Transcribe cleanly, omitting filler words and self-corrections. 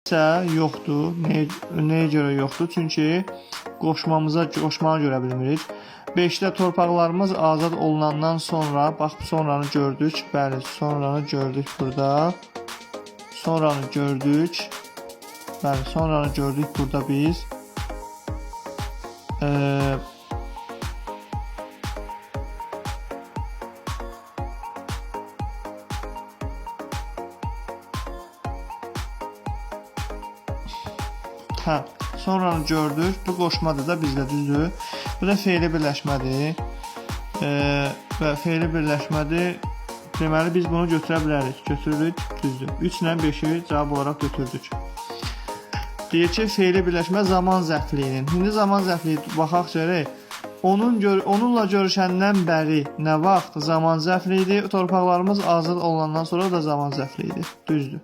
isə yoxdur. Nəyə görə yoxdur? Çünki qoşmanı görə bilmirik. 5-də torpaqlarımız azad olunandan sonra, bax sonranı gördük. Bəli, sonranı gördük burada. Sonranı gördük. Bəli, sonranı gördük burada biz. Sonranı gördük. Bu qoşmadır da bizdə, düzdür. Bu da fe'li birləşmədir. Və fe'li birləşmədir. Deməli, biz bunu götürə bilərik. Götürürük, düzdür. 3 ilə 5-i cavab olaraq götürdük. Deyir ki, fe'li birləşmə zaman zərfliyinin. İndi zaman zərfliyi baxaq görək. Onunla görüşəndən bəri nə vaxt zaman zərfliyidir? Torpaqlarımız azad olandan sonra da zaman zərfliyidir. Düzdür.